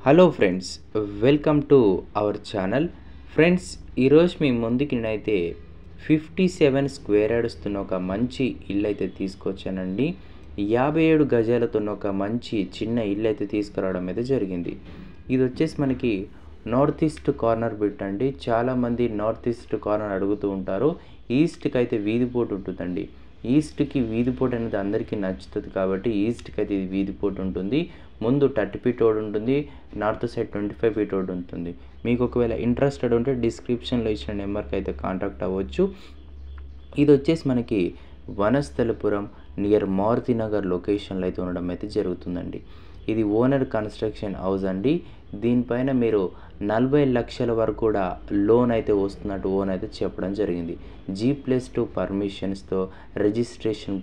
Hello friends, welcome to our channel. Friends, ఈరోజు మీ ముందుకి నేనైతే 57 స్క్వేర్ యార్డ్స్తో ఒక మంచి ఇల్లు అయితే తీసుకొచ్చానండి. 57 గజాలతో ఒక మంచి చిన్న ఇల్లు అయితే తీసుకురావడం అయితే జరిగింది. ఇది వచ్చేసి మనకి నార్త్ ఈస్ట్ కార్నర్ బిట్ అండి. చాలామంది నార్త్ ఈస్ట్ కార్నర్ అడుగుతూ ఉంటారు. ఈస్ట్కి అయితే వీధిపోటు ఉంటుందండి. ఈస్ట్కి వీధిపోటు అనేది అందరికీ నచ్చుతుంది కాబట్టి ఈస్ట్కి అయితే ఇది వీధిపోటు ఉంటుంది. ముందు 30 ఫీట్ రోడ్ ఉంటుంది, నార్త్ సైడ్ 25 ఫీట్ రోడ్ ఉంటుంది. మీకు ఒకవేళ ఇంట్రెస్టెడ్ ఉంటే డిస్క్రిప్షన్లో ఇచ్చిన నెంబర్కి అయితే కాంటాక్ట్ అవ్వచ్చు. ఇది వచ్చేసి మనకి వనస్థలపురం నియర్ మారుతినగర్ లొకేషన్లో అయితే ఉండడం అయితే జరుగుతుందండి. ఇది ఓనర్ కన్స్ట్రక్షన్ హౌస్ అండి. దీనిపైన మీరు 40 లక్షల వరకు కూడా లోన్ అయితే వస్తున్నట్టు ఓన్ అయితే చెప్పడం జరిగింది. G+2 పర్మిషన్స్తో రిజిస్ట్రేషన్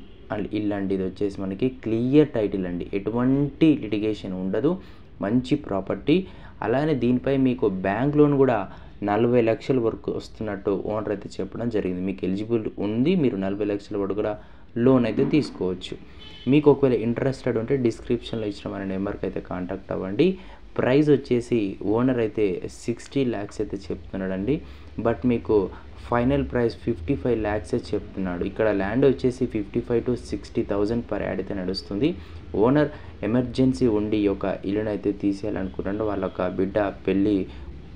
ఇల్లు అండి. ఇది వచ్చేసి మనకి క్లియర్ టైటిల్ అండి, ఎటువంటి లిటిగేషన్ ఉండదు, మంచి ప్రాపర్టీ. అలానే దీనిపై మీకు బ్యాంక్ లోన్ కూడా 40 లక్షల వరకు వస్తున్నట్టు ఓనర్ అయితే చెప్పడం జరిగింది. మీకు ఎలిజిబుల్ ఉంది, మీరు 40 లక్షల వరకు కూడా లోన్ అయితే తీసుకోవచ్చు. మీకు ఒకవేళ ఇంట్రెస్టెడ్ ఉంటే డిస్క్రిప్షన్లో ఇచ్చిన మన నెంబర్కి అయితే కాంటాక్ట్ అవ్వండి. ప్రైస్ వచ్చేసి ఓనర్ అయితే 60 ల్యాక్స్ అయితే చెప్తున్నాడండి. బట్ మీకు ఫైనల్ ప్రైస్ 55 ల్యాక్సే చెప్తున్నాడు. ఇక్కడ ల్యాండ్ వచ్చేసి 55 to 60,000 పర్ యాడ్ అయితే నడుస్తుంది. ఓనర్ ఎమర్జెన్సీ ఉండి ఒక ఇల్లును అయితే తీసేయాలనుకుంటున్నాడు. వాళ్ళ ఒక బిడ్డ పెళ్ళి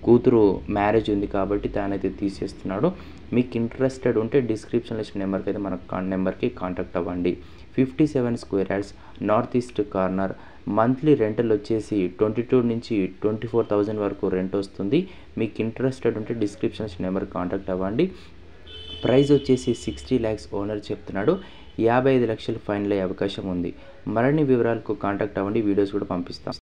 కూతురు మ్యారేజ్ ఉంది కాబట్టి తానైతే తీసేస్తున్నాడు. మీకు ఇంట్రెస్టెడ్ ఉంటే డిస్క్రిప్షన్లో ఇచ్చిన నెంబర్కి అయితే మన నెంబర్కి కాంటాక్ట్ అవ్వండి. 57 square yards, north east corner. Monthly rental వచ్చేసి 22 నుంచి 24,000 వరకు రెంట్ వస్తుంది. మీకు ఇంట్రెస్టెడ్ ఉంటే డిస్క్రిప్షన్ నెంబర్కి కాంటాక్ట్ అవ్వండి. ప్రైస్ వచ్చేసి 60 ల్యాక్స్ ఓనర్ చెప్తున్నాడు. 55 లక్షలు ఫైనల్ అయ్యే అవకాశం ఉంది. మరిన్ని వివరాలకు కాంటాక్ట్ అవ్వండి. వీడియోస్ కూడా పంపిస్తాం.